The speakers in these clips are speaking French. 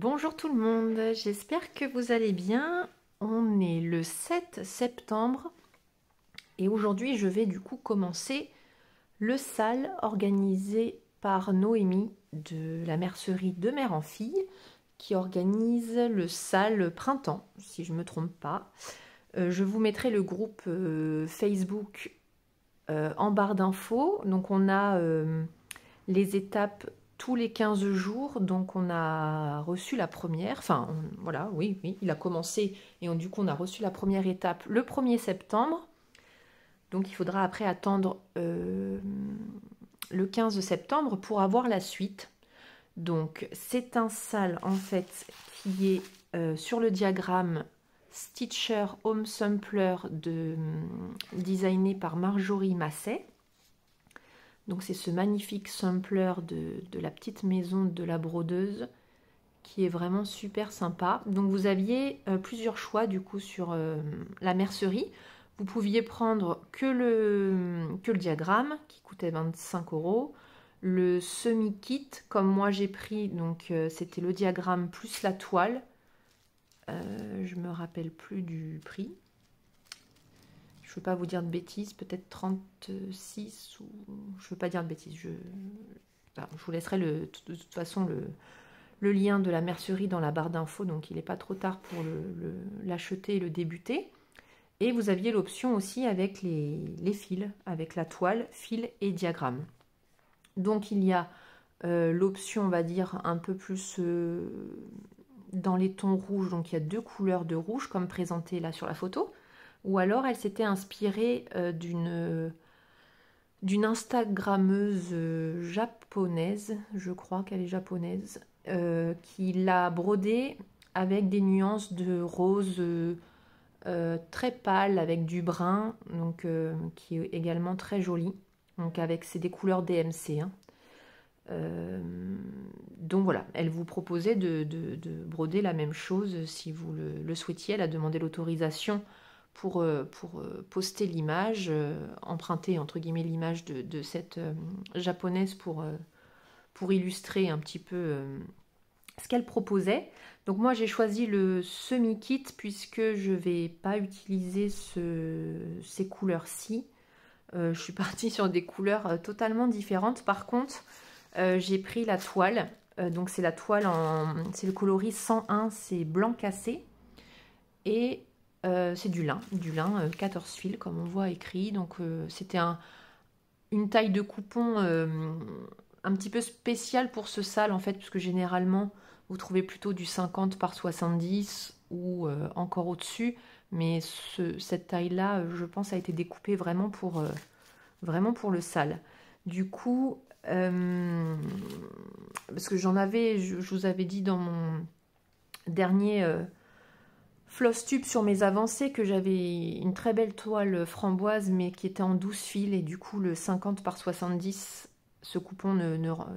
Bonjour tout le monde, j'espère que vous allez bien. On est le 7 septembre et aujourd'hui je vais du coup commencer le sale organisé par Noémie de la mercerie de mère en fille qui organise le sale printemps, si je ne me trompe pas. Je vous mettrai le groupe Facebook en barre d'infos. Donc on a les étapes tous les 15 jours, donc on a reçu la première, voilà, oui, il a commencé et du coup on a reçu la première étape le 1er septembre, donc il faudra après attendre le 15 septembre pour avoir la suite. Donc c'est un sale en fait qui est sur le diagramme Stitcher Home Sampler designé par Marjorie Masset. Donc c'est ce magnifique sampler de la petite maison de la brodeuse qui est vraiment super sympa. Donc vous aviez plusieurs choix du coup sur la mercerie. Vous pouviez prendre que le diagramme qui coûtait 25 €, le semi-kit comme moi j'ai pris, donc c'était le diagramme plus la toile. Je me rappelle plus du prix. Je ne veux pas vous dire de bêtises, peut-être 36 ou... Je ne veux pas dire de bêtises. Je vous laisserai de toute façon le lien de la mercerie dans la barre d'infos, donc il n'est pas trop tard pour l'acheter et le débuter. Et vous aviez l'option aussi avec les fils, avec la toile, fil et diagramme. Donc il y a l'option, on va dire, un peu plus dans les tons rouges, donc il y a deux couleurs de rouge comme présenté là sur la photo. Ou alors elle s'était inspirée d'une Instagrammeuse japonaise, je crois qu'elle est japonaise, qui l'a brodée avec des nuances de rose très pâle avec du brun, donc qui est également très joli. Donc avec c'est des couleurs DMC. Hein. Donc voilà, elle vous proposait de broder la même chose si vous le souhaitiez. Elle a demandé l'autorisation pour poster l'image, emprunter entre guillemets l'image de cette japonaise pour illustrer un petit peu ce qu'elle proposait. Donc moi j'ai choisi le semi-kit puisque je ne vais pas utiliser ces couleurs-ci. Je suis partie sur des couleurs totalement différentes. Par contre, j'ai pris la toile. Donc c'est la toile c'est le coloris 101, c'est blanc cassé. Et c'est du lin 14 fils comme on voit écrit. Donc c'était une taille de coupon un petit peu spéciale pour ce sale en fait, puisque généralement vous trouvez plutôt du 50 par 70 ou encore au-dessus. Mais cette taille-là, je pense, a été découpée vraiment pour le sale. Du coup, parce que je vous avais dit dans mon dernier floss tube sur mes avancées que j'avais une très belle toile framboise mais qui était en 12 fils et du coup le 50 par 70, ce coupon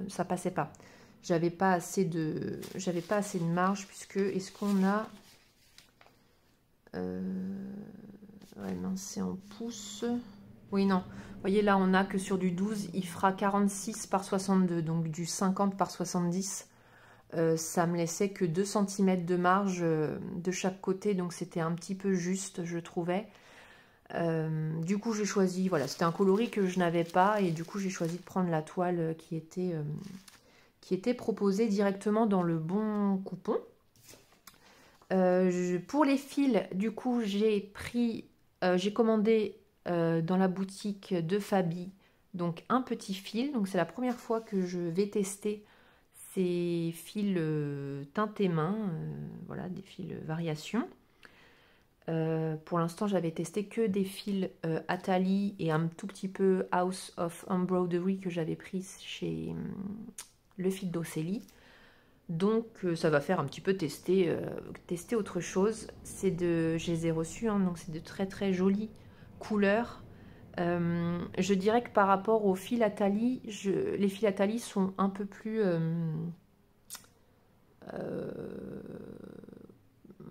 ça passait pas. J'avais pas assez de marge puisque est-ce qu'on a ouais, non, c'est en pouces. Oui, non. Vous voyez, là, on a que sur du 12, il fera 46 par 62. Donc, du 50 par 70, ça me laissait que 2 cm de marge de chaque côté. Donc, c'était un petit peu juste, je trouvais. Du coup, j'ai choisi... Voilà, c'était un coloris que je n'avais pas. Et du coup, j'ai choisi de prendre la toile qui était proposée directement dans le bon coupon. Pour les fils, du coup, j'ai commandé dans la boutique de Fabi donc un petit fil. Donc c'est la première fois que je vais tester ces fils teintés main, voilà, des fils variations. Pour l'instant, j'avais testé que des fils Atali et un tout petit peu House of Embroidery que j'avais pris chez le fil d'Océlie. Donc ça va faire un petit peu tester autre chose. Je les ai reçus, hein, donc c'est de très très jolies couleurs. Je dirais que par rapport aux fils Atali, les fils Atali sont un peu plus...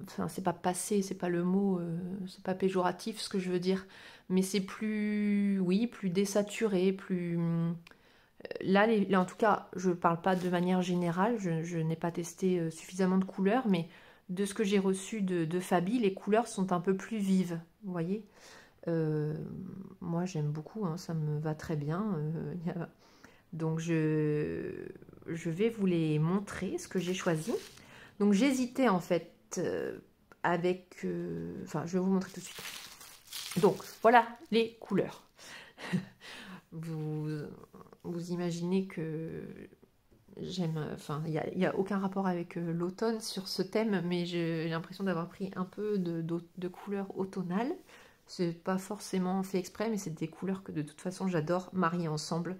enfin, c'est pas passé, c'est pas le mot, c'est pas péjoratif ce que je veux dire, mais c'est plus, oui, plus désaturé, plus... Là, en tout cas, je ne parle pas de manière générale, je n'ai pas testé suffisamment de couleurs, mais de ce que j'ai reçu de Fabi, les couleurs sont un peu plus vives, vous voyez. Moi, j'aime beaucoup, hein, ça me va très bien. Donc, je vais vous les montrer, ce que j'ai choisi. Donc, j'hésitais en fait avec... Enfin, je vais vous montrer tout de suite. Donc, voilà les couleurs. Vous imaginez que j'aime... Enfin, il n'y a aucun rapport avec l'automne sur ce thème, mais j'ai l'impression d'avoir pris un peu de couleurs automnales. C'est pas forcément fait exprès, mais c'est des couleurs que de toute façon j'adore marier ensemble.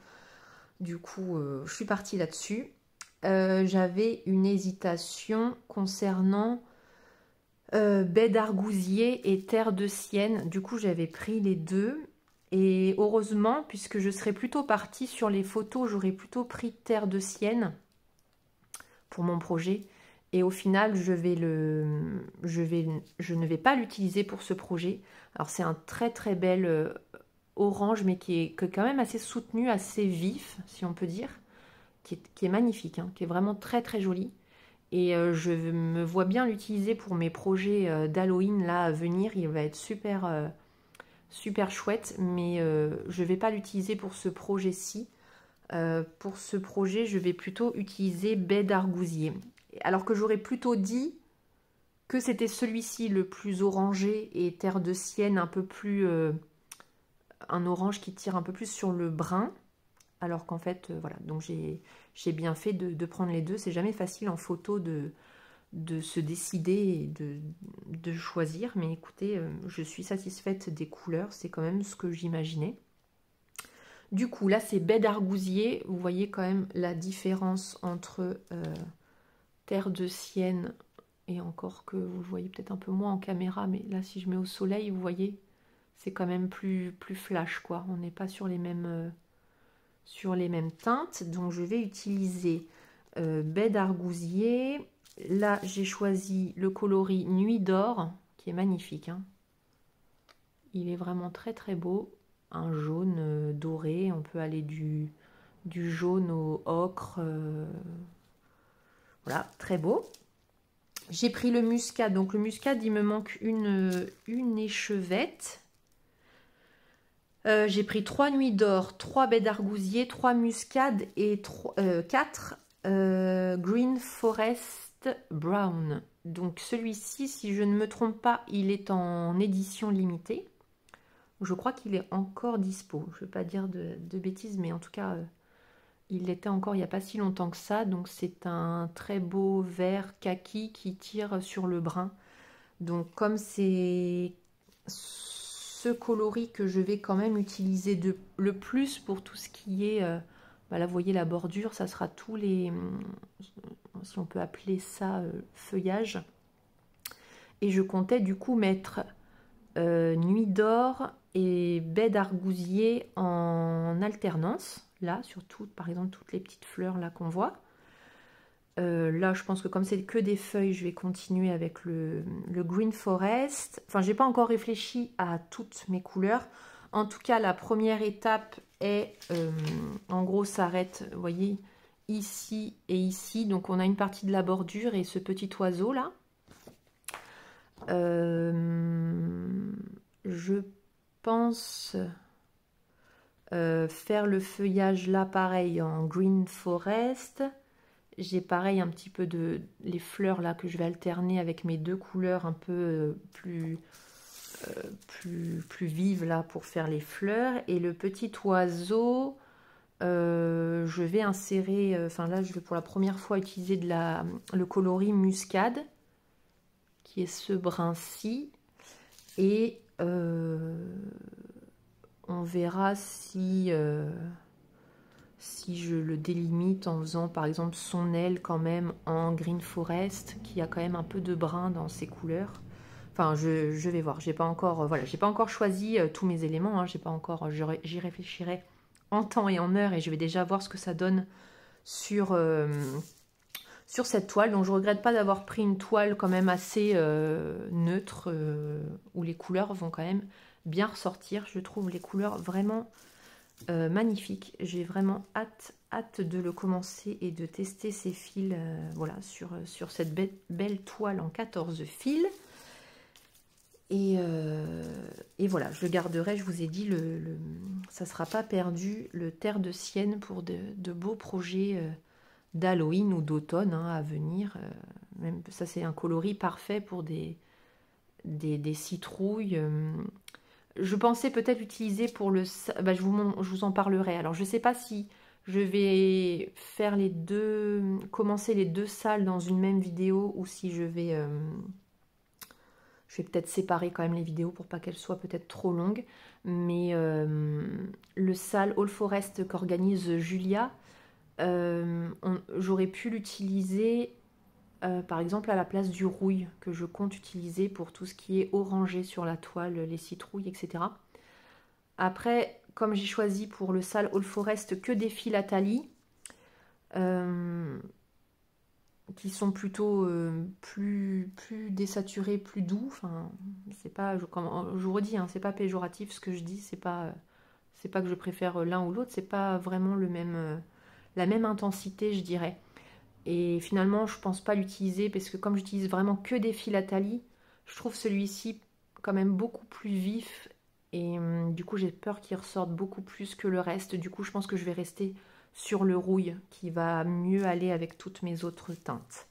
Du coup, je suis partie là-dessus. J'avais une hésitation concernant baie d'argousier et terre de sienne. Du coup, j'avais pris les deux. Et heureusement, puisque je serais plutôt partie sur les photos, j'aurais plutôt pris terre de sienne pour mon projet. Et au final, je ne vais pas l'utiliser pour ce projet. Alors, c'est un très très bel orange, mais qui est quand même assez soutenu, assez vif, si on peut dire. Qui est magnifique, hein, qui est vraiment très très joli. Et je me vois bien l'utiliser pour mes projets d'Halloween là à venir. Il va être super, super chouette, mais je ne vais pas l'utiliser pour ce projet-ci. Pour ce projet, je vais plutôt utiliser baie d'argousier. Alors que j'aurais plutôt dit que c'était celui-ci le plus orangé et terre de sienne un peu plus... un orange qui tire un peu plus sur le brun. Alors qu'en fait, voilà, donc j'ai bien fait de prendre les deux. C'est jamais facile en photo de se décider et de choisir. Mais écoutez, je suis satisfaite des couleurs. C'est quand même ce que j'imaginais. Du coup, là, c'est baie d'argousier. Vous voyez quand même la différence entre terre de sienne et encore que vous le voyez peut-être un peu moins en caméra. Mais là, si je mets au soleil, vous voyez, c'est quand même plus flash, quoi. On n'est pas sur les mêmes teintes. Donc, je vais utiliser baie d'argousier. Là, j'ai choisi le coloris Nuit d'or, qui est magnifique, hein. Il est vraiment très très beau. Un jaune doré. On peut aller du jaune au ocre. Voilà, très beau. J'ai pris le muscade. Donc le muscade, il me manque une échevette. J'ai pris 3 nuits d'or, 3 baies d'argousier, 3 muscades et 4 Green Forest Brown. Donc celui-ci, si je ne me trompe pas, il est en édition limitée. Je crois qu'il est encore dispo. Je ne veux pas dire de bêtises, mais en tout cas, il l'était encore il n'y a pas si longtemps que ça. Donc c'est un très beau vert kaki qui tire sur le brun. Donc comme c'est ce coloris que je vais quand même utiliser le plus pour tout ce qui est... là, vous voyez la bordure, ça sera tous les... si on peut appeler ça feuillage. Et je comptais du coup mettre Nuit d'or et baie d'argousier en alternance, là, sur par exemple, toutes les petites fleurs là qu'on voit. Là, je pense que comme c'est que des feuilles, je vais continuer avec le Green Forest. Enfin, j'ai pas encore réfléchi à toutes mes couleurs. En tout cas, la première étape est, en gros, s'arrête, vous voyez, ici et ici. Donc, on a une partie de la bordure et ce petit oiseau là. Je pense faire le feuillage là pareil en Green Forest. J'ai pareil un petit peu les fleurs là que je vais alterner avec mes deux couleurs un peu plus vives là pour faire les fleurs. Et le petit oiseau, je vais insérer, enfin là je vais pour la première fois utiliser le coloris muscade qui est ce brun-ci. Et on verra si je le délimite en faisant par exemple son aile quand même en Green Forest, qui a quand même un peu de brun dans ses couleurs. Enfin, je vais voir. J'ai pas encore, voilà, j'ai pas encore choisi tous mes éléments. Hein, j'ai pas encore. J'y réfléchirai en temps et en heure et je vais déjà voir ce que ça donne sur cette toile. Donc je regrette pas d'avoir pris une toile quand même assez neutre où les couleurs vont quand même bien ressortir. Je trouve les couleurs vraiment magnifique. J'ai vraiment hâte de le commencer et de tester ces fils voilà, sur cette belle toile en 14 fils. Et voilà, je le garderai, je vous ai dit, ça ne sera pas perdu, le terre de Sienne pour de beaux projets d'Halloween ou d'automne à venir. Même ça, c'est un coloris parfait pour des citrouilles. Je pensais peut-être l'utiliser pour le... Bah, je vous en parlerai. Alors, je ne sais pas si je vais faire commencer les deux salles dans une même vidéo ou si je vais peut-être séparer quand même les vidéos pour pas qu'elles soient peut-être trop longues. Mais le salle All Forest qu'organise Julia, j'aurais pu l'utiliser par exemple à la place du rouille que je compte utiliser pour tout ce qui est orangé sur la toile, les citrouilles, etc. Après, comme j'ai choisi pour le salle All Forest que des fils à talis, qui sont plutôt plus désaturés, plus doux. Enfin, c'est pas, je vous redis, c'est pas péjoratif ce que je dis, c'est pas que je préfère l'un ou l'autre, c'est pas vraiment la même intensité, je dirais. Et finalement, je pense pas l'utiliser parce que comme j'utilise vraiment que des fils à talis, je trouve celui-ci quand même beaucoup plus vif et du coup j'ai peur qu'il ressorte beaucoup plus que le reste. Du coup, je pense que je vais rester sur le rouille qui va mieux aller avec toutes mes autres teintes.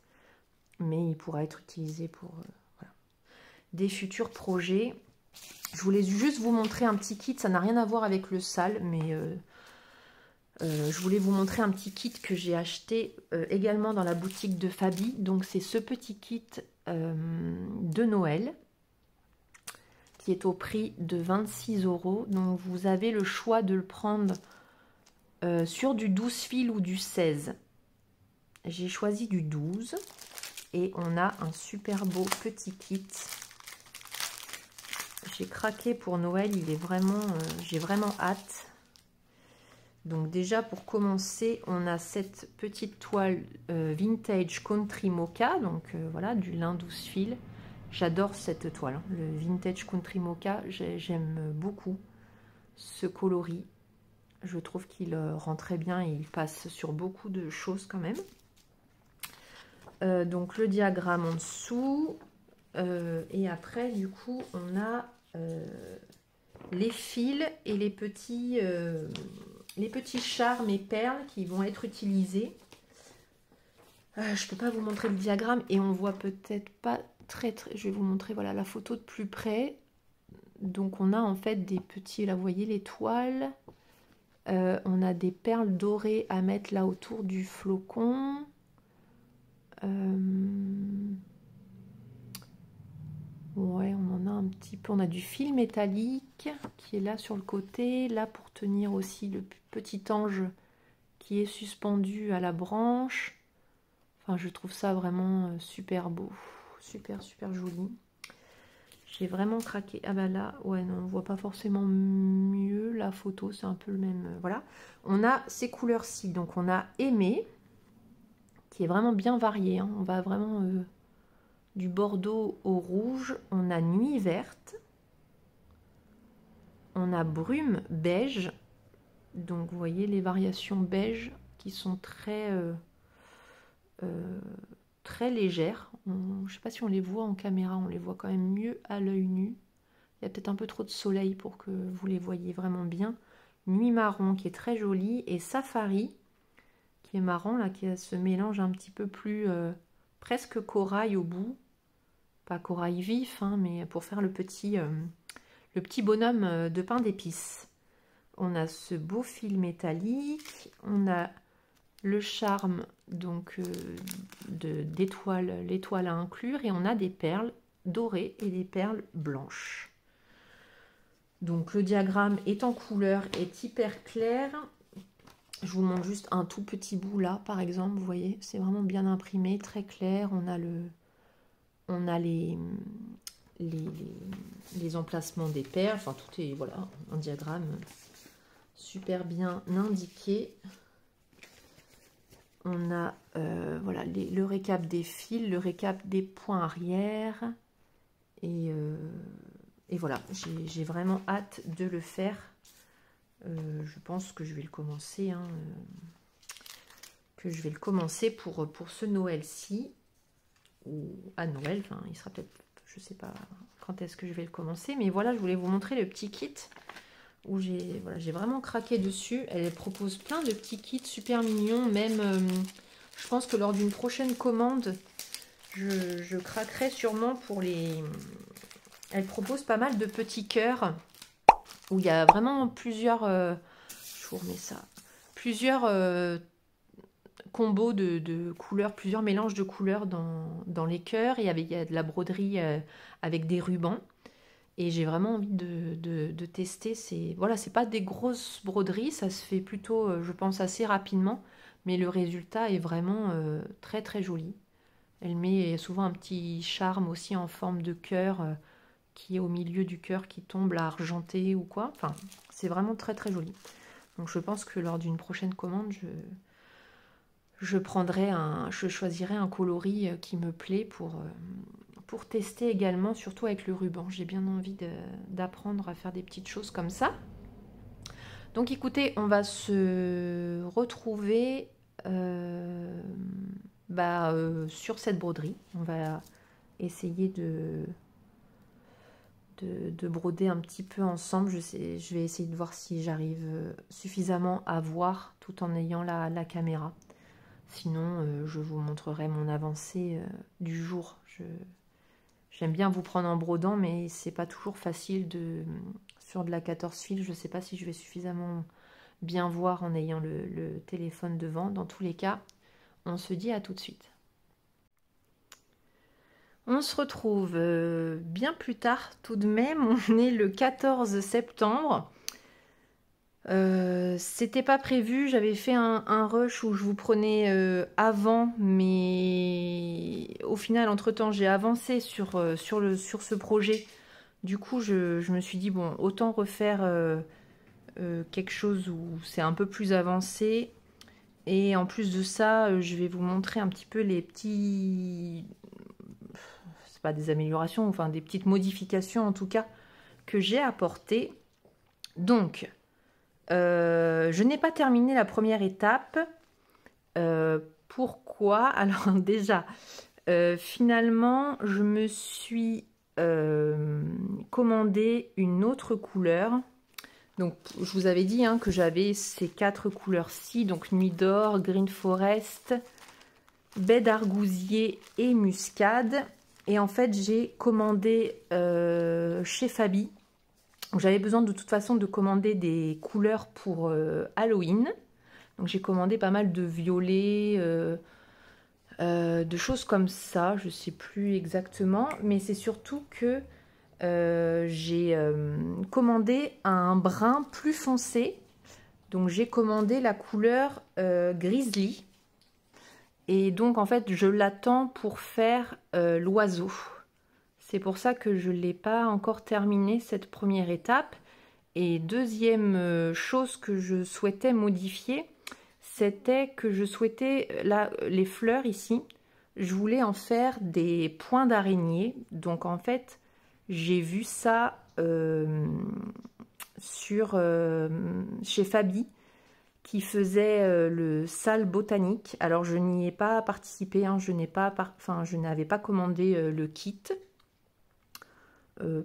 Mais il pourra être utilisé pour voilà, des futurs projets. Je voulais juste vous montrer un petit kit, ça n'a rien à voir avec le sale, mais je voulais vous montrer un petit kit que j'ai acheté également dans la boutique de Fabi. Donc c'est ce petit kit de Noël qui est au prix de 26 €. Donc vous avez le choix de le prendre sur du 12 fils ou du 16. J'ai choisi du 12 et on a un super beau petit kit. J'ai craqué pour Noël, il est vraiment, j'ai vraiment hâte. Donc déjà pour commencer, on a cette petite toile vintage country mocha, donc voilà, du lin 12 fils. J'adore cette toile, le vintage country mocha, j'aime beaucoup ce coloris. Je trouve qu'il rend très bien et il passe sur beaucoup de choses quand même. Donc le diagramme en dessous. Et après, du coup, on a les fils et les petits charmes et perles qui vont être utilisés. Je ne peux pas vous montrer le diagramme et on voit peut-être pas très... Je vais vous montrer voilà, la photo de plus près. Donc on a en fait des petits... Là, vous voyez l'étoile. On a des perles dorées à mettre là autour du flocon. Ouais, on en a un petit peu. On a du fil métallique qui est là sur le côté. Là pour tenir aussi le petit ange qui est suspendu à la branche. Enfin, je trouve ça vraiment super beau. Super, super joli. J'ai vraiment craqué. Ah bah là, ouais, non, on voit pas forcément mieux la photo. C'est un peu le même... voilà. On a ces couleurs-ci. Donc, on a Aimé, qui est vraiment bien varié. On va vraiment du bordeaux au rouge. On a Nuit verte. On a Brume beige. Donc, vous voyez les variations beige qui sont très légères. Je ne sais pas si on les voit en caméra. On les voit quand même mieux à l'œil nu. Il y a peut-être un peu trop de soleil pour que vous les voyez vraiment bien. Nuit marron qui est très jolie. Et Safari qui est marrant, là, qui a ce mélange un petit peu plus presque corail au bout. Pas corail vif, mais pour faire le petit bonhomme de pain d'épices. On a ce beau fil métallique. On a le charme donc l'étoile à inclure. Et on a des perles dorées et des perles blanches. Donc le diagramme est en couleur, est hyper clair. Je vous montre juste un tout petit bout là, par exemple, vous voyez, c'est vraiment bien imprimé, très clair. On a les emplacements des perles, enfin tout est, voilà, un diagramme super bien indiqué. On a voilà, le récap des fils, le récap des points arrière. Et voilà, j'ai vraiment hâte de le faire. Je pense que je vais le commencer, hein, pour ce Noël-ci, ou à Noël, enfin il sera peut-être, je sais pas quand est-ce que je vais le commencer, mais voilà, je voulais vous montrer le petit kit où j'ai vraiment craqué dessus. Elle propose plein de petits kits super mignons, même je pense que lors d'une prochaine commande, je craquerai sûrement pour les... Elle propose pas mal de petits cœurs où il y a vraiment plusieurs... je vous remets ça. Plusieurs combos de couleurs, plusieurs mélanges de couleurs dans les cœurs. Et il y a de la broderie avec des rubans. Et j'ai vraiment envie de tester. Voilà, c'est pas des grosses broderies, ça se fait plutôt, je pense, assez rapidement. Mais le résultat est vraiment très très joli. Elle met souvent un petit charme aussi en forme de cœur qui est au milieu du cœur qui tombe là, argenté ou quoi. Enfin, c'est vraiment très très joli. Donc je pense que lors d'une prochaine commande, je choisirai un coloris qui me plaît pour tester également, surtout avec le ruban. J'ai bien envie d'apprendre à faire des petites choses comme ça. Donc écoutez, on va se retrouver sur cette broderie. On va essayer de broder un petit peu ensemble. Je vais essayer de voir si j'arrive suffisamment à voir tout en ayant la caméra. Sinon, je vous montrerai mon avancée du jour. J'aime bien vous prendre en brodant, mais c'est pas toujours facile sur de la 14 fils. Je ne sais pas si je vais suffisamment bien voir en ayant le téléphone devant. Dans tous les cas, on se dit à tout de suite. On se retrouve bien plus tard tout de même. On est le 14 septembre. C'était pas prévu, j'avais fait un rush où je vous prenais avant, mais au final, entre-temps, j'ai avancé sur ce projet. Du coup, je me suis dit, bon, autant refaire quelque chose où c'est un peu plus avancé. Et en plus de ça, je vais vous montrer un petit peu les petits... C'est pas des améliorations, enfin des petites modifications en tout cas, que j'ai apportées. Donc... je n'ai pas terminé la première étape. Pourquoi? Alors déjà, finalement, je me suis commandé une autre couleur. Donc, je vous avais dit que j'avais ces 4 couleurs-ci. Donc, Nuit d'or, Green Forest, Baie d'argousier et Muscade. Et en fait, j'ai commandé chez Fabi. J'avais besoin de toute façon de commander des couleurs pour Halloween. Donc j'ai commandé pas mal de violets, de choses comme ça. Je ne sais plus exactement. Mais c'est surtout que j'ai commandé un brun plus foncé. Donc j'ai commandé la couleur Grizzly. Et donc en fait je l'attends pour faire l'oiseau. C'est pour ça que je ne l'ai pas encore terminé cette première étape. Et deuxième chose que je souhaitais modifier, c'était que je souhaitais, là, les fleurs ici, je voulais en faire des points d'araignée. Donc en fait, j'ai vu ça chez Fabi, qui faisait le salle botanique. Alors je n'y ai pas participé, je n'avais pas commandé le kit.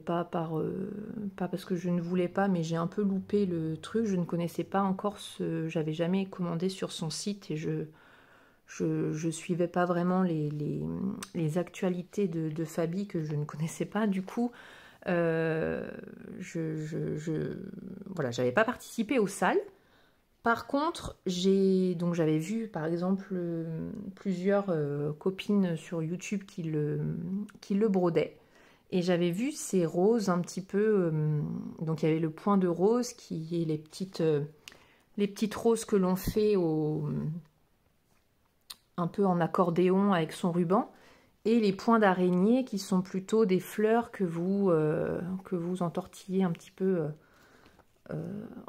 Pas parce que je ne voulais pas, mais j'ai un peu loupé le truc. Je ne connaissais pas encore j'avais jamais commandé sur son site et je suivais pas vraiment les actualités de Fabi que je ne connaissais pas. Du coup, voilà, j'avais pas participé aux salles. Par contre, j'avais vu par exemple plusieurs copines sur YouTube qui le brodaient. Et j'avais vu ces roses un petit peu... donc il y avait le point de rose qui est les petites roses que l'on fait un peu en accordéon avec son ruban. Et les points d'araignée qui sont plutôt des fleurs que vous entortillez un petit peu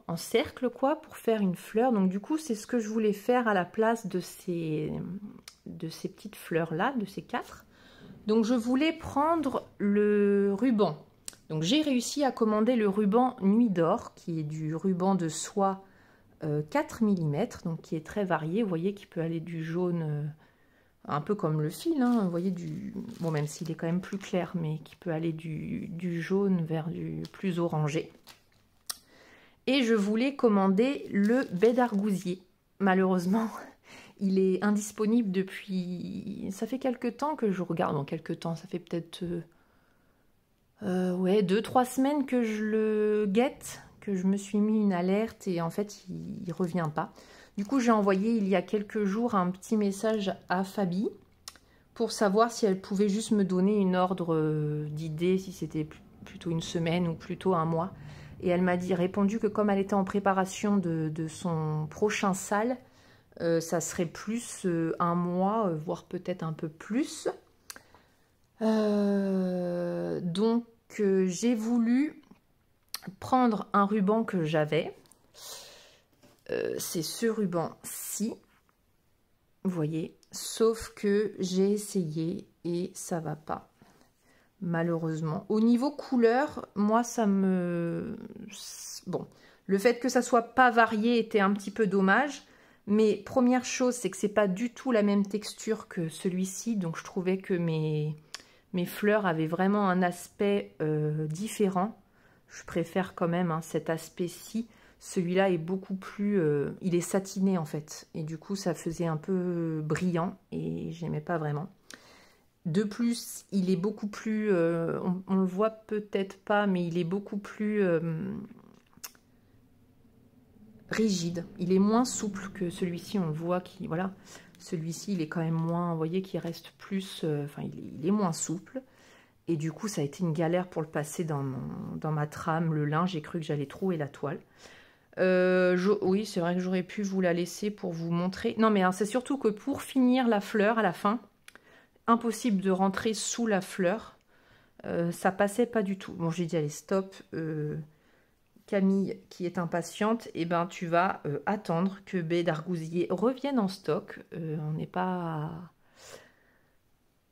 en cercle, quoi, pour faire une fleur. Donc du coup, c'est ce que je voulais faire à la place de ces petites fleurs-là, de ces 4. Donc je voulais prendre le ruban Donc j'ai réussi à commander le ruban Nuit d'Or, qui est du ruban de soie 4 mm, donc qui est très varié. Vous voyez qu'il peut aller du jaune, un peu comme le fil, hein, vous voyez, bon, même s'il est quand même plus clair, mais qui peut aller du jaune vers du plus orangé. Et je voulais commander le baie d'argousier. Malheureusement, il est indisponible depuis... Ça fait quelques temps que je regarde, non, quelques temps, ça fait peut-être... ouais, 2-3 semaines que je le guette, que je me suis mis une alerte et en fait il revient pas. Du coup j'ai envoyé il y a quelques jours un petit message à Fabi pour savoir si elle pouvait juste me donner une ordre d'idée, si c'était plutôt une semaine ou plutôt un mois. Et elle m'a répondu que comme elle était en préparation de son prochain sale, ça serait plus un mois, voire peut-être un peu plus. Donc j'ai voulu prendre un ruban que j'avais. C'est ce ruban-ci. Vous voyez, sauf que j'ai essayé et ça va pas. Malheureusement. Au niveau couleur, moi ça me... Bon, le fait que ça soit pas varié était un petit peu dommage. Mais première chose, c'est que c'est pas du tout la même texture que celui-ci. Donc je trouvais que mes fleurs avaient vraiment un aspect différent. Je préfère quand même cet aspect-ci. Celui-là est beaucoup plus... il est satiné en fait. Et du coup, ça faisait un peu brillant et j'aimais pas vraiment. De plus, il est beaucoup plus... on le voit peut-être pas, mais il est beaucoup plus rigide. Il est moins souple que celui-ci. On le voit qui... Voilà. Celui-ci, il est quand même moins... Vous voyez qu'il reste plus... Enfin, il est moins souple. Et du coup, ça a été une galère pour le passer dans ma trame, le lin. J'ai cru que j'allais trouver la toile. Oui, c'est vrai que j'aurais pu vous la laisser pour vous montrer. Non, mais hein, c'est surtout que pour finir la fleur à la fin, impossible de rentrer sous la fleur. Ça passait pas du tout. Bon, j'ai dit, allez, stop. Camille, qui est impatiente, eh ben, tu vas attendre que baie d'argousier revienne en stock. On n'est pas...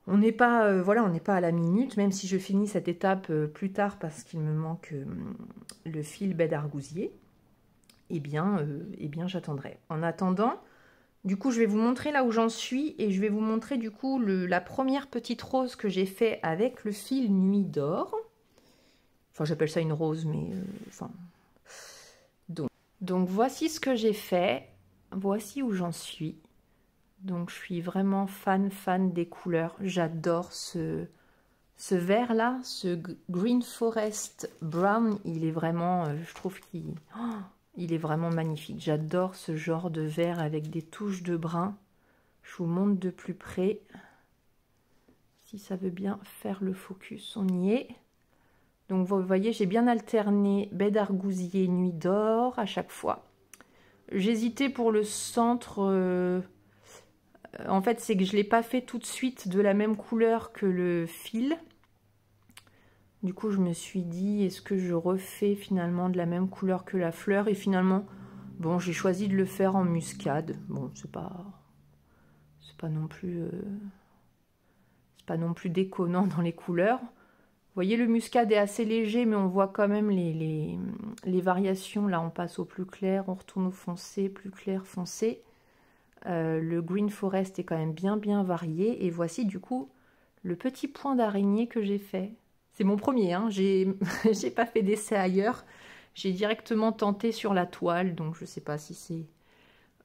voilà, on n'est pas à la minute, même si je finis cette étape plus tard parce qu'il me manque le fil baie d'argousier, eh bien j'attendrai. En attendant, du coup, je vais vous montrer là où j'en suis et je vais vous montrer du coup la première petite rose que j'ai fait avec le fil Nuit d'Or. Enfin, j'appelle ça une rose, mais enfin... Donc, voici ce que j'ai fait. Voici où j'en suis. Donc, je suis vraiment fan des couleurs. J'adore ce vert-là, ce Green Forest Brown. Il est vraiment, je trouve qu'il est vraiment magnifique. J'adore ce genre de vert avec des touches de brun. Je vous montre de plus près. Si ça veut bien faire le focus, on y est. Donc, vous voyez, j'ai bien alterné baie d'argousier, Nuit d'Or à chaque fois. J'hésitais pour le centre... en fait, c'est que je ne l'ai pas fait tout de suite de la même couleur que le fil. Du coup, je me suis dit, est-ce que je refais finalement de la même couleur que la fleur? Et finalement, bon, j'ai choisi de le faire en muscade. Bon, c'est pas non plus... c'est pas non plus déconnant dans les couleurs. Vous voyez, le muscade est assez léger, mais on voit quand même les variations. Là, on passe au plus clair, on retourne au foncé, plus clair, foncé. Le Green Forest est quand même bien varié. Et voici du coup le petit point d'araignée que j'ai fait. C'est mon premier, hein. J'ai pas fait d'essai ailleurs. J'ai directement tenté sur la toile, donc je sais pas si c'est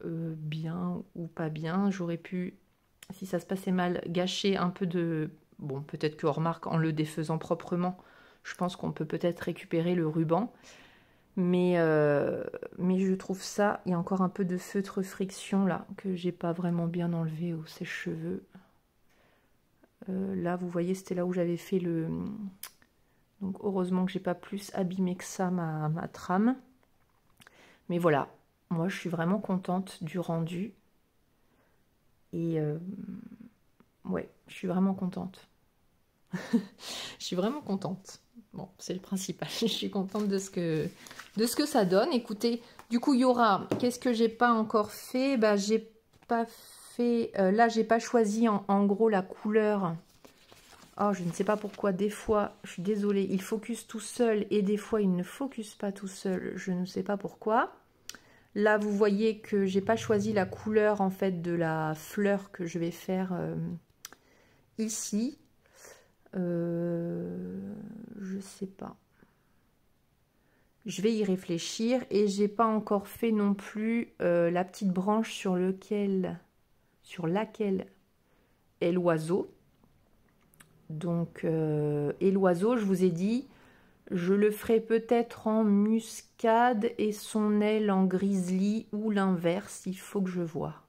bien ou pas bien. J'aurais pu, si ça se passait mal, gâcher un peu de... Bon, peut-être que remarque, en le défaisant proprement, je pense qu'on peut peut-être récupérer le ruban. Mais je trouve ça, il y a encore un peu de feutre friction là, que j'ai pas vraiment bien enlevé au sèche-cheveux. Là, vous voyez, c'était là où j'avais fait le... Donc, heureusement que j'ai pas plus abîmé que ça ma trame. Mais voilà, moi, je suis vraiment contente du rendu. Et ouais, je suis vraiment contente. Je suis vraiment contente. Bon, c'est le principal. Je suis contente de ce que ça donne. Écoutez, du coup, il y aura... Qu'est-ce que j'ai pas encore fait? Bah, j'ai pas fait... là, j'ai pas choisi en gros la couleur. Oh, je ne sais pas pourquoi, des fois, je suis désolée, il focus tout seul et des fois, il ne focus pas tout seul. Je ne sais pas pourquoi. Là, vous voyez que j'ai pas choisi la couleur, en fait, de la fleur que je vais faire ici. Je sais pas. Je vais y réfléchir et j'ai pas encore fait non plus la petite branche sur laquelle est l'oiseau. Donc, et l'oiseau, je vous ai dit, je le ferai peut-être en muscade et son aile en grizzly ou l'inverse, il faut que je vois.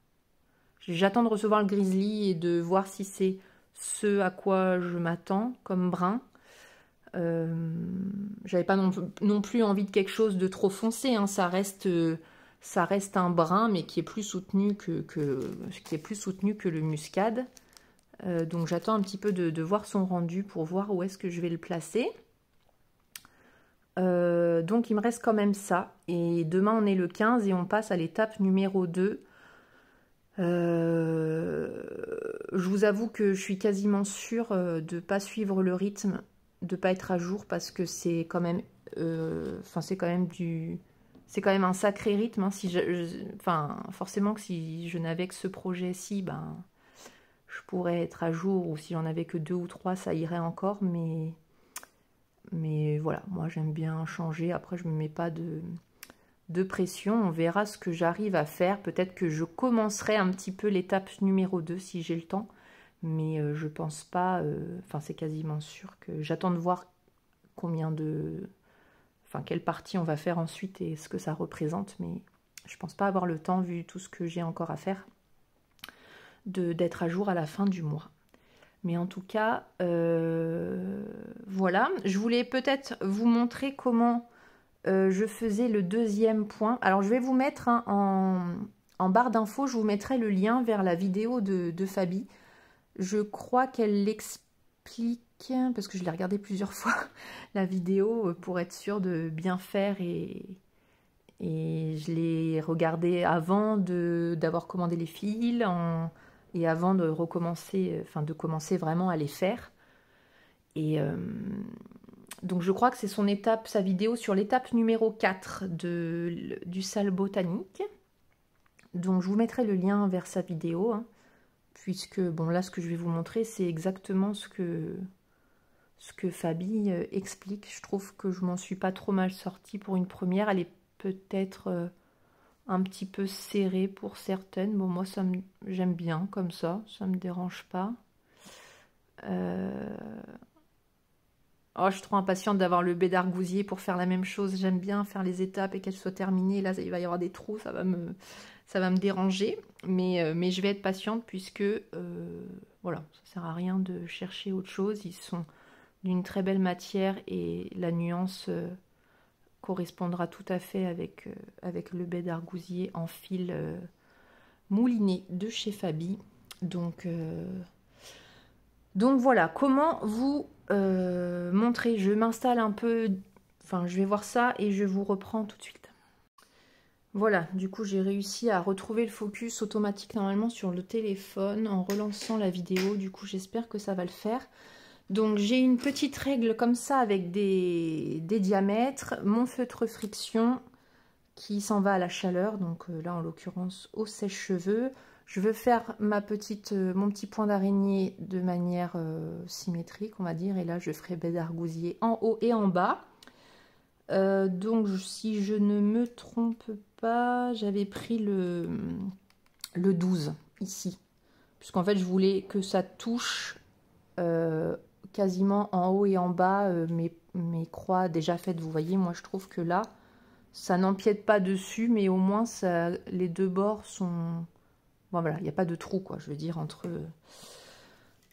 J'attends de recevoir le grizzly et de voir si c'est ce à quoi je m'attends comme brun. J'avais pas non plus envie de quelque chose de trop foncé, hein. Ça reste un brun, mais qui est plus soutenu qui est plus soutenu que le muscade. Donc j'attends un petit peu de voir son rendu pour voir où est-ce que je vais le placer. Donc il me reste quand même ça. Et demain on est le 15 et on passe à l'étape numéro 2. Je vous avoue que je suis quasiment sûre de ne pas suivre le rythme, de ne pas être à jour parce que c'est quand même, c'est quand même un sacré rythme. Hein. Forcément que si je n'avais que ce projet-ci, ben, je pourrais être à jour, ou si j'en avais que 2 ou 3, ça irait encore. Mais voilà, moi j'aime bien changer. Après, je ne me mets pas de pression, on verra ce que j'arrive à faire. Peut-être que je commencerai un petit peu l'étape numéro 2 si j'ai le temps, mais je pense pas, c'est quasiment sûr que j'attends de voir quelle partie on va faire ensuite et ce que ça représente, mais je pense pas avoir le temps, vu tout ce que j'ai encore à faire, d'être à jour à la fin du mois. Mais en tout cas, voilà, je voulais peut-être vous montrer comment je faisais le deuxième point. Alors je vais vous mettre en barre d'infos, je vous mettrai le lien vers la vidéo de Fabi. Je crois qu'elle l'explique, parce que je l'ai regardé plusieurs fois, la vidéo, pour être sûre de bien faire. Et je l'ai regardé avant d'avoir commandé les fils et avant de recommencer, de commencer vraiment à les faire. Et donc je crois que c'est sa vidéo sur l'étape numéro 4 du salle botanique. Donc je vous mettrai le lien vers sa vidéo, hein, puisque bon là ce que je vais vous montrer c'est exactement ce que Fabi explique. Je trouve que je m'en suis pas trop mal sortie pour une première. Elle est peut-être un petit peu serrée pour certaines. Bon moi j'aime bien comme ça me dérange pas. Oh, je suis trop impatiente d'avoir le baie d'argousier pour faire la même chose. J'aime bien faire les étapes et qu'elles soient terminées. Là, il va y avoir des trous, ça va me déranger. Mais je vais être patiente puisque, voilà, ça sert à rien de chercher autre chose. Ils sont d'une très belle matière et la nuance correspondra tout à fait avec le baie d'argousier en fil mouliné de chez Fabi. Donc voilà, comment vous montrer. Je m'installe un peu, je vais voir ça et je vous reprends tout de suite. Voilà, du coup j'ai réussi à retrouver le focus automatique normalement sur le téléphone en relançant la vidéo. Du coup j'espère que ça va le faire. Donc j'ai une petite règle comme ça avec des diamètres, mon feutre friction qui s'en va à la chaleur, donc là en l'occurrence au sèche-cheveux. Je veux faire mon petit point d'araignée de manière symétrique, on va dire. Et là, je ferai baie d'argousier en haut et en bas. Donc, si je ne me trompe pas, j'avais pris le 12 ici. Puisqu'en fait, je voulais que ça touche quasiment en haut et en bas mes croix déjà faites. Vous voyez, moi, je trouve que là, ça n'empiète pas dessus, mais au moins, les deux bords sont... Bon, voilà, il n'y a pas de trou, quoi, je veux dire,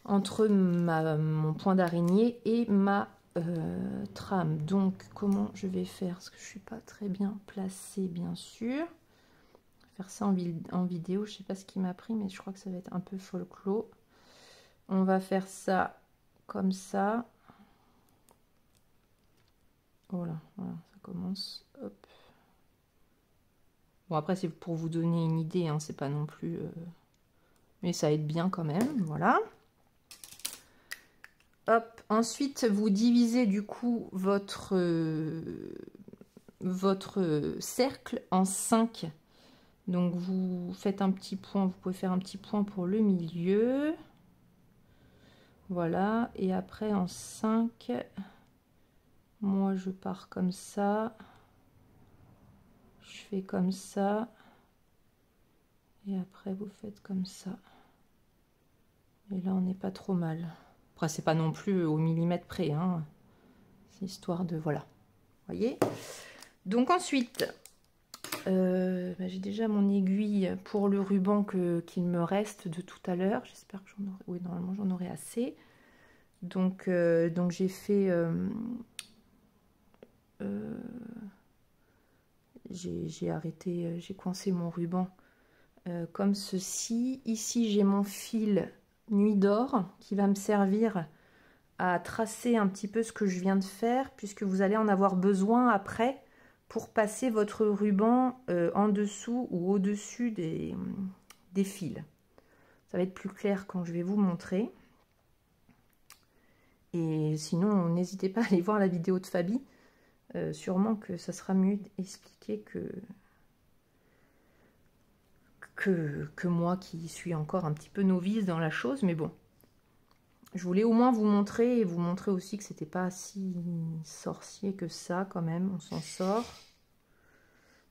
entre mon point d'araignée et ma trame. Donc, comment je vais faire? Parce que je ne suis pas très bien placée, bien sûr. Faire ça en vidéo, je ne sais pas ce qui m'a pris, mais je crois que ça va être un peu folklore. On va faire ça comme ça. Voilà, voilà, ça commence. Hop. Bon, après, c'est pour vous donner une idée, hein, c'est pas non plus... Mais ça aide bien quand même, voilà. Hop. Ensuite, vous divisez du coup votre cercle en 5. Donc vous faites un petit point, vous pouvez faire un petit point pour le milieu. Voilà, et après en 5, moi je pars comme ça. Je fais comme ça. Et après vous faites comme ça. Et là on n'est pas trop mal. Après c'est pas non plus au millimètre près, hein. C'est histoire de... Voilà. Vous voyez? Donc ensuite... j'ai déjà mon aiguille pour le ruban qu'il me reste de tout à l'heure. J'espère que j'en aurai... Oui, normalement j'en aurai assez. Donc j'ai fait... j'ai arrêté, j'ai coincé mon ruban comme ceci. Ici j'ai mon fil nuit d'or qui va me servir à tracer un petit peu ce que je viens de faire, puisque vous allez en avoir besoin après pour passer votre ruban en dessous ou au-dessus des fils. Ça va être plus clair quand je vais vous montrer. Et sinon, n'hésitez pas à aller voir la vidéo de Fabi. Sûrement que ça sera mieux expliqué que moi qui suis encore un petit peu novice dans la chose. Mais bon, je voulais au moins vous montrer et vous montrer aussi que c'était pas si sorcier que ça quand même. On s'en sort.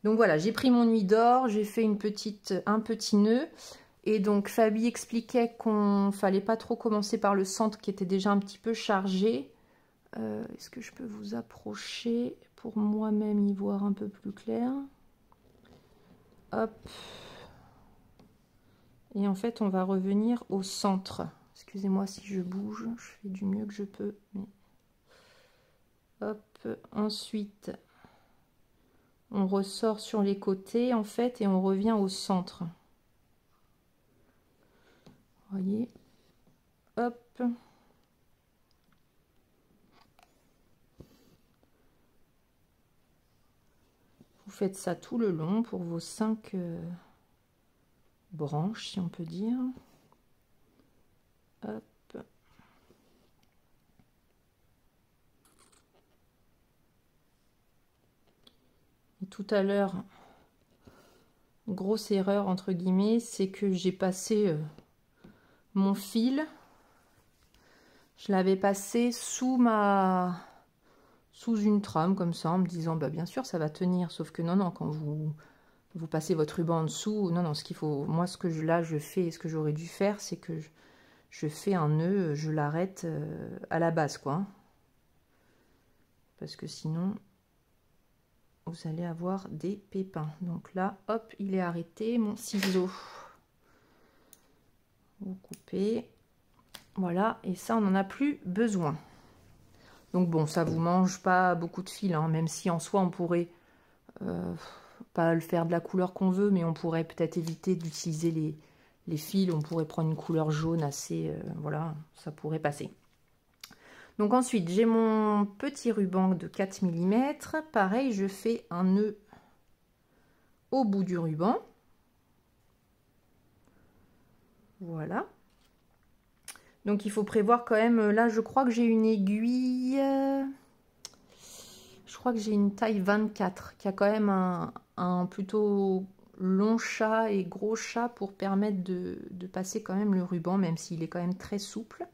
Donc voilà, j'ai pris mon nuit d'or, j'ai fait un petit nœud. Et donc Fabi expliquait qu'on fallait pas trop commencer par le centre qui était déjà un petit peu chargé. Est-ce que je peux vous approcher pour moi-même y voir un peu plus clair? Hop. Et en fait, on va revenir au centre. Excusez-moi si je bouge, je fais du mieux que je peux. Mais... Hop. Ensuite, on ressort sur les côtés, en fait, et on revient au centre. Vous voyez? Hop. Vous faites ça tout le long pour vos 5 branches, si on peut dire. Hop. Et tout à l'heure, grosse erreur entre guillemets, c'est que j'ai passé mon fil. Je l'avais passé sous une trame comme ça, en me disant bah bien sûr ça va tenir, sauf que non, quand vous passez votre ruban en dessous, non, ce qu'il faut, moi je fais, ce que j'aurais dû faire, c'est que je fais un nœud, je l'arrête à la base, quoi. Parce que sinon, vous allez avoir des pépins. Donc là, hop, il est arrêté, mon ciseau. Vous coupez. Voilà, et ça, on n'en a plus besoin. Donc bon, ça vous mange pas beaucoup de fil, hein, même si en soi, on pourrait pas le faire de la couleur qu'on veut, mais on pourrait peut-être éviter d'utiliser les fils. On pourrait prendre une couleur jaune assez... voilà, ça pourrait passer. Donc ensuite, j'ai mon petit ruban de 4 mm. Pareil, je fais un nœud au bout du ruban. Voilà. Donc il faut prévoir quand même, là je crois que j'ai une aiguille, je crois que j'ai une taille 24, qui a quand même un plutôt long chat et gros chat pour permettre de passer quand même le ruban, même s'il est quand même très souple.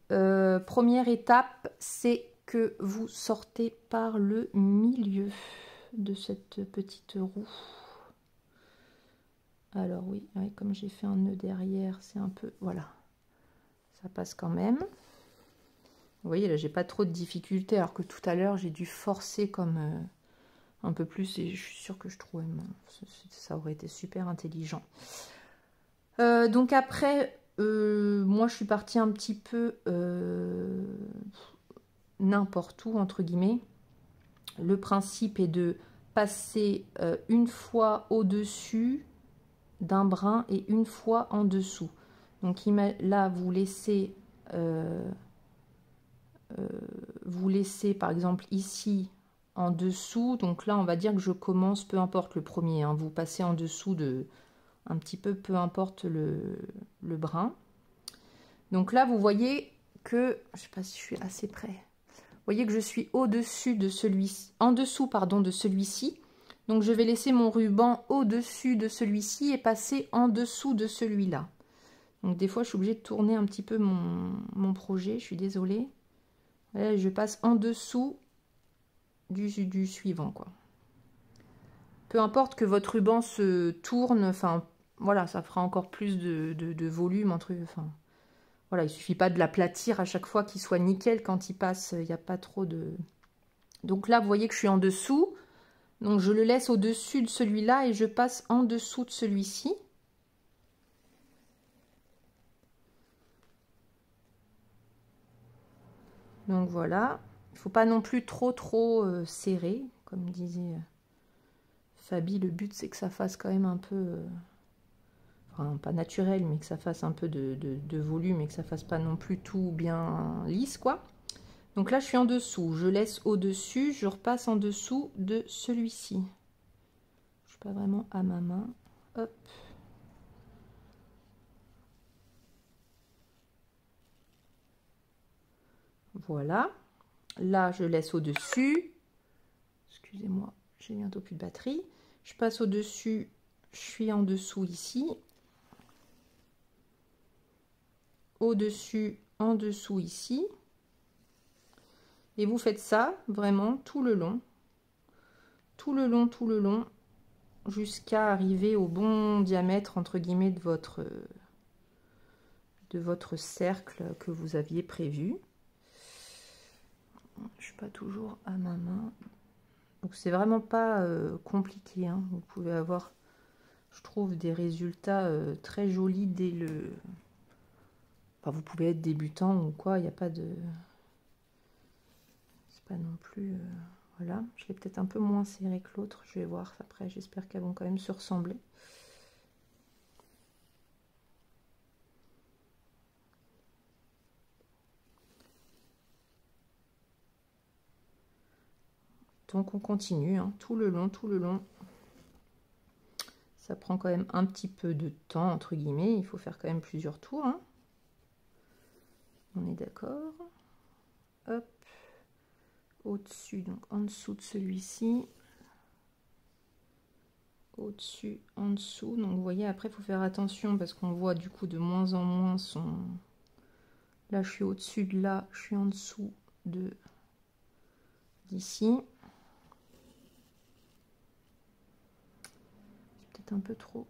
Première étape, c'est que vous sortez par le milieu de cette petite roue. Alors oui, comme j'ai fait un nœud derrière, c'est un peu... Voilà, ça passe quand même. Vous voyez, là, j'ai pas trop de difficultés, alors que tout à l'heure, j'ai dû forcer comme un peu plus, et je suis sûre que je trouvais... Ça aurait été super intelligent. Donc après, moi, je suis partie un petit peu n'importe où, entre guillemets. Le principe est de passer une fois au-dessus d'un brin et une fois en dessous. Donc là, vous laissez par exemple ici en dessous. Donc là, on va dire que je commence, peu importe le premier, hein, vous passez en dessous de un petit peu, peu importe le brin. Donc là, vous voyez, que, je sais pas si je suis assez près. Vous voyez que je suis au-dessus de celui-ci, en dessous, pardon, de celui-ci. Donc je vais laisser mon ruban au-dessus de celui-ci et passer en dessous de celui-là. Donc des fois, je suis obligée de tourner un petit peu mon projet, je suis désolée. Là, je passe en dessous du suivant, quoi. Peu importe que votre ruban se tourne, enfin, voilà, ça fera encore plus de volume entre... Enfin, voilà, il suffit pas de l'aplatir à chaque fois qu'il soit nickel quand il passe, il n'y a pas trop de... Donc là, vous voyez que je suis en dessous. Donc je le laisse au-dessus de celui-là et je passe en dessous de celui-ci. Donc voilà. Il ne faut pas non plus trop serré. Comme disait Fabi, le but c'est que ça fasse quand même un peu... enfin, pas naturel, mais que ça fasse un peu de volume et que ça fasse pas non plus tout bien lisse, quoi. Donc là, je suis en dessous. Je laisse au-dessus, je repasse en dessous de celui-ci. Je suis pas vraiment à ma main. Hop. Voilà. Là, je laisse au-dessus. Excusez-moi, j'ai bientôt plus de batterie. Je passe au-dessus, je suis en dessous ici. Au-dessus, en dessous ici. Et vous faites ça vraiment tout le long. Tout le long, jusqu'à arriver au bon diamètre, entre guillemets, de votre cercle que vous aviez prévu. Je suis pas toujours à ma main. Donc c'est vraiment pas compliqué, hein. Vous pouvez avoir, je trouve, des résultats très jolis dès le... Enfin, vous pouvez être débutant ou quoi, il n'y a pas de... C'est pas non plus... Voilà, je l'ai peut-être un peu moins serré que l'autre, je vais voir après, j'espère qu'elles vont quand même se ressembler. Donc on continue, hein, tout le long. Ça prend quand même un petit peu de temps, entre guillemets, il faut faire quand même plusieurs tours, hein. On est d'accord. Hop, au-dessus, donc en dessous de celui-ci. Au-dessus, en dessous. Donc vous voyez, après, il faut faire attention parce qu'on voit du coup de moins en moins son... Là, je suis au-dessus de là, je suis en dessous d'ici. C'est peut-être un peu trop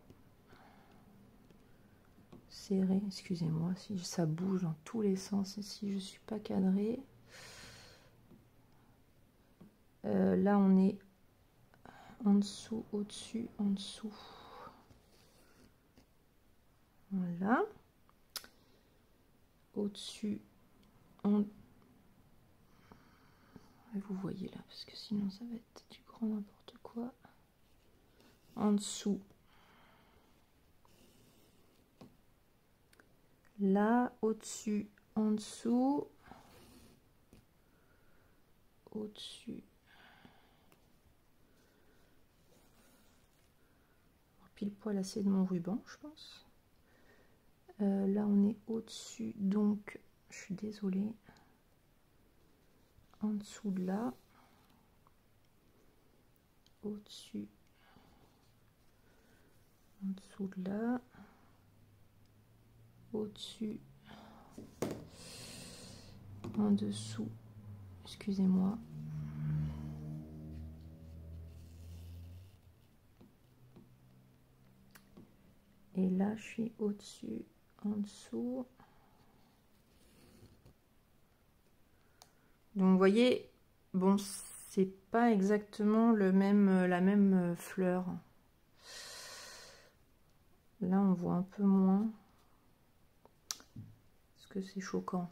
serré. Excusez-moi si ça bouge dans tous les sens et si je ne suis pas cadrée. Là, on est en dessous, au-dessus, en dessous. Voilà. Au-dessus, en... Vous voyez là, parce que sinon ça va être du grand n'importe quoi. En dessous. Là, au-dessus, en dessous. Au-dessus. Pile poil assez de mon ruban, je pense. Là, on est au-dessus, donc je suis désolée. En dessous de là. Au-dessus. En dessous de là. Au-dessus. En dessous. Excusez-moi. Et là, je suis au-dessus, en dessous. Donc, vous voyez, bon, c'est pas exactement la même fleur. Là, on voit un peu moins. Est-ce que c'est choquant?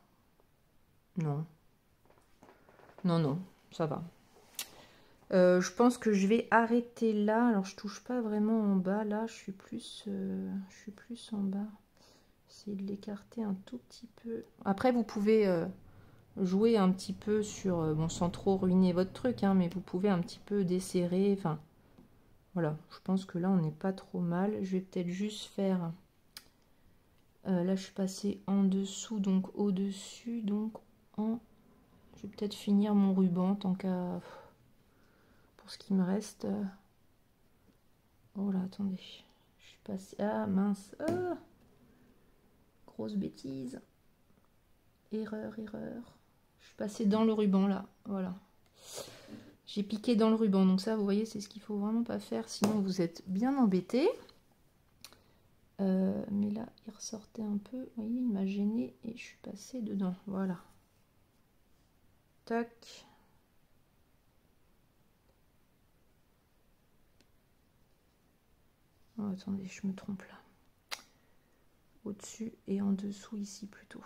Non. Non, ça va. Je pense que je vais arrêter là. Alors, je touche pas vraiment en bas. Là, je suis plus en bas. Essayer de l'écarter un tout petit peu. Après, vous pouvez jouer un petit peu sur... bon, sans trop ruiner votre truc, hein, mais vous pouvez un petit peu desserrer. Enfin, voilà. Je pense que là, on n'est pas trop mal. Je vais peut-être juste faire Là, je suis passée en dessous, donc au-dessus, donc en... Je vais peut-être finir mon ruban, tant qu'à... Pour ce qui me reste... Oh là, attendez. Je suis passée... Ah, mince. Ah, grosse bêtise. Erreur, erreur. Je suis passée dans le ruban, là. Voilà. J'ai piqué dans le ruban. Donc ça, vous voyez, c'est ce qu'il faut vraiment pas faire. Sinon, vous êtes bien embêtés. Mais là, il ressortait un peu. Vous voyez, il m'a gêné et je suis passée dedans. Voilà. Tac. Oh, attendez, je me trompe là. Au-dessus et en dessous ici plutôt.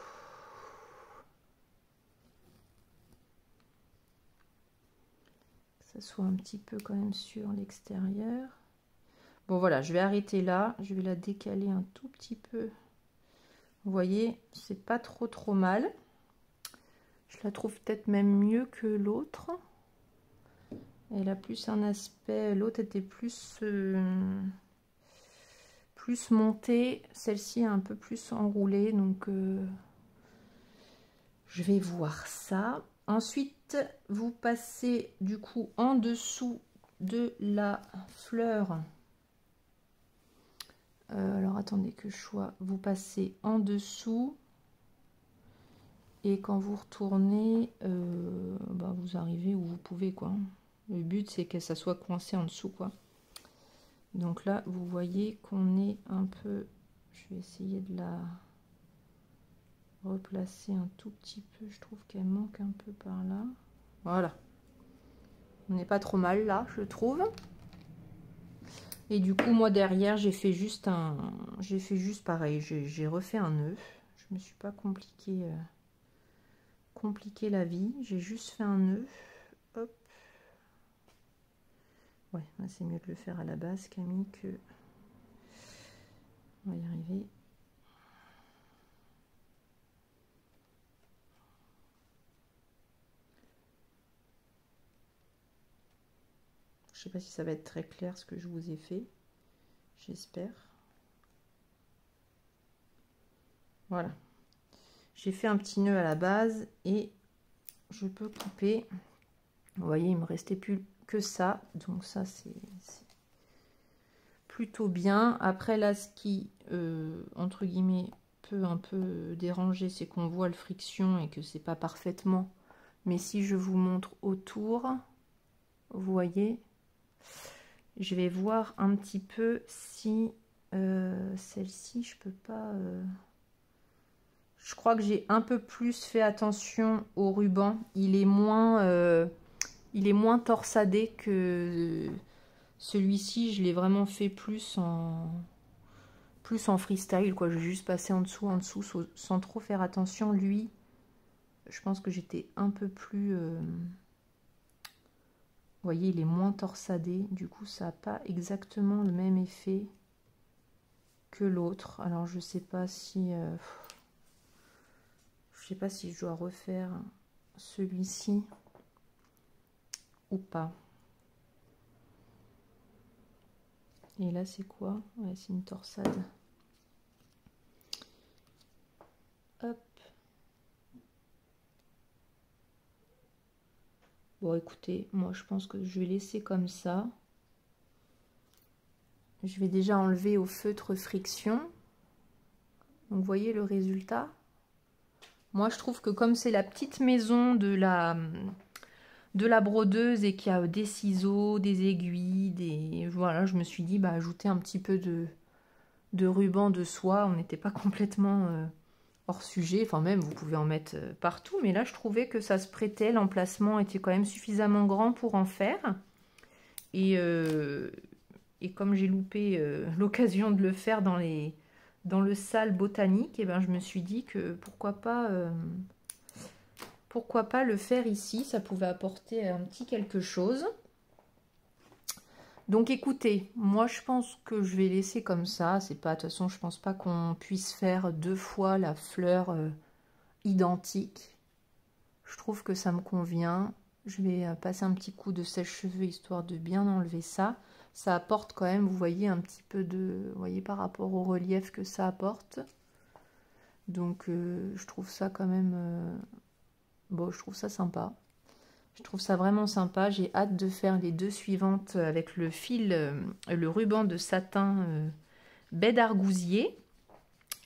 Que ça soit un petit peu quand même sur l'extérieur. Bon voilà, je vais arrêter là. Je vais la décaler un tout petit peu. Vous voyez, c'est pas trop mal. Je la trouve peut-être même mieux que l'autre. Elle a plus un aspect... L'autre était plus montée. Celle-ci est un peu plus enroulée. Donc, je vais voir ça. Ensuite, vous passez du coup en dessous de la fleur. Alors, attendez que je sois... Vous passez en dessous. Et quand vous retournez, bah, vous arrivez où vous pouvez, quoi. Le but, c'est que ça soit coincé en dessous, quoi. Donc là, vous voyez qu'on est un peu... Je vais essayer de la replacer un tout petit peu. Je trouve qu'elle manque un peu par là. Voilà. On n'est pas trop mal là, je trouve. Et du coup, moi, derrière, j'ai fait juste un... J'ai fait juste pareil. J'ai refait un nœud. Je me suis pas compliqué la vie. J'ai juste fait un nœud. Hop. Ouais, c'est mieux de le faire à la base, Camille, que... On va y arriver. Je sais pas si ça va être très clair ce que je vous ai fait. J'espère. Voilà. J'ai fait un petit nœud à la base et je peux couper. Vous voyez, il me restait plus que ça. Donc ça, c'est plutôt bien. Après, là, ce qui, entre guillemets, peut un peu déranger, c'est qu'on voit le friction et que c'est pas parfaitement. Mais si je vous montre autour, vous voyez, je vais voir un petit peu si celle-ci, je peux pas... Je crois que j'ai un peu plus fait attention au ruban. Il est moins torsadé que celui-ci. Je l'ai vraiment fait plus en freestyle, quoi. J'ai juste passé en dessous, sans trop faire attention. Lui, je pense que j'étais un peu plus... Vous voyez, il est moins torsadé. Du coup, ça n'a pas exactement le même effet que l'autre. Alors, je sais pas si... je sais pas si je dois refaire celui-ci ou pas. Et là, c'est quoi? Ouais, c'est une torsade. Hop. Bon, écoutez, moi, je pense que je vais laisser comme ça. Je vais déjà enlever au feutre friction. Donc, vous voyez le résultat? Moi, je trouve que comme c'est la petite maison de la brodeuse et qu'il y a des ciseaux, des aiguilles, voilà, je me suis dit, bah, ajouter un petit peu de ruban de soie. On n'était pas complètement hors sujet. Enfin, même, vous pouvez en mettre partout. Mais là, je trouvais que ça se prêtait. L'emplacement était quand même suffisamment grand pour en faire. Et comme j'ai loupé l'occasion de le faire dans le salle botanique, et ben, je me suis dit que pourquoi pas le faire ici, ça pouvait apporter un petit quelque chose. Donc écoutez, moi je pense que je vais laisser comme ça. C'est pas, de toute façon, je pense pas qu'on puisse faire 2 fois la fleur identique. Je trouve que ça me convient. Je vais passer un petit coup de sèche-cheveux histoire de bien enlever ça. Ça apporte quand même, vous voyez, un petit peu de... Vous voyez, par rapport au relief que ça apporte. Donc je trouve ça quand même... bon, je trouve ça sympa. Je trouve ça vraiment sympa. J'ai hâte de faire les deux suivantes avec le fil, le ruban de satin baie d'argousier.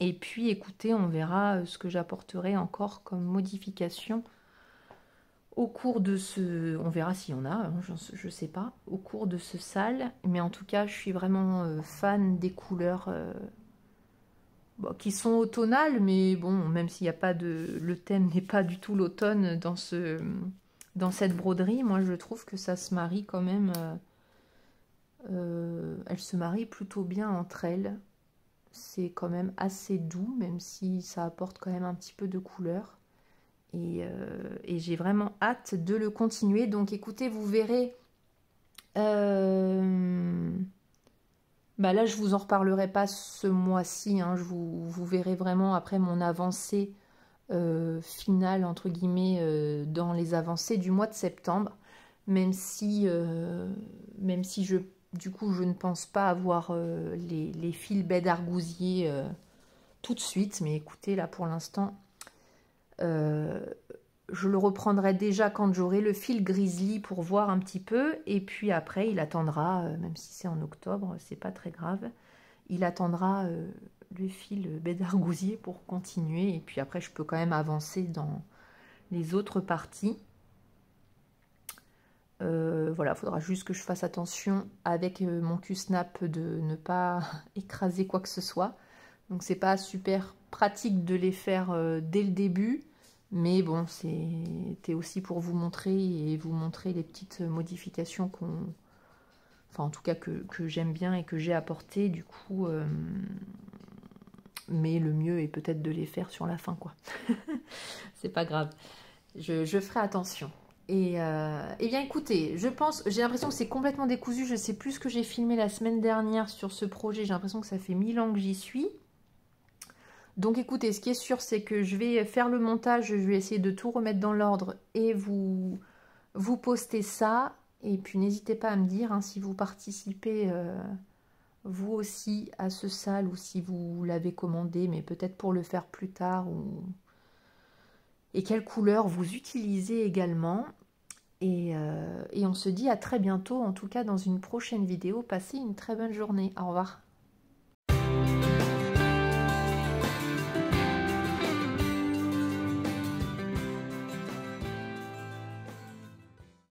Et puis écoutez, on verra ce que j'apporterai encore comme modification au cours de ce... On verra s'il y en a, hein, je ne sais pas, au cours de ce sale. Mais en tout cas, je suis vraiment fan des couleurs bon, qui sont automnales. Mais bon, même s'il n'y a pas de... Le thème n'est pas du tout l'automne dans cette broderie. Moi, je trouve que ça se marie quand même... elles se marient plutôt bien entre elles. C'est quand même assez doux, même si ça apporte quand même un petit peu de couleur. Et j'ai vraiment hâte de le continuer. Donc écoutez, vous verrez... bah là, je vous en reparlerai pas ce mois-ci. Hein. Vous verrez vraiment après mon avancée finale, entre guillemets, dans les avancées du mois de septembre. Même si du coup, je ne pense pas avoir les fils baie d'argousier tout de suite. Mais écoutez, là, pour l'instant, je le reprendrai déjà quand j'aurai le fil grizzly pour voir un petit peu. Et puis après, il attendra, même si c'est en octobre, c'est pas très grave. Il attendra le fil baie d'argousier pour continuer. Et puis après, je peux quand même avancer dans les autres parties. Voilà, il faudra juste que je fasse attention avec mon Q-snap de ne pas écraser quoi que ce soit. Donc c'est pas super pratique de les faire dès le début, mais bon, c'était aussi pour vous montrer et vous montrer les petites modifications enfin en tout cas que j'aime bien et que j'ai apportées du coup. Mais le mieux est peut-être de les faire sur la fin, quoi. C'est pas grave, je ferai attention. Et bien écoutez, j'ai l'impression que c'est complètement décousu. Je sais plus ce que j'ai filmé la semaine dernière sur ce projet. J'ai l'impression que ça fait 1000 ans que j'y suis. Donc écoutez, ce qui est sûr, c'est que je vais faire le montage. Je vais essayer de tout remettre dans l'ordre et vous poster ça. Et puis n'hésitez pas à me dire hein, si vous participez vous aussi à ce sale ou si vous l'avez commandé, mais peut-être pour le faire plus tard. Et quelle couleur vous utilisez également. Et on se dit à très bientôt, en tout cas dans une prochaine vidéo. Passez une très bonne journée. Au revoir.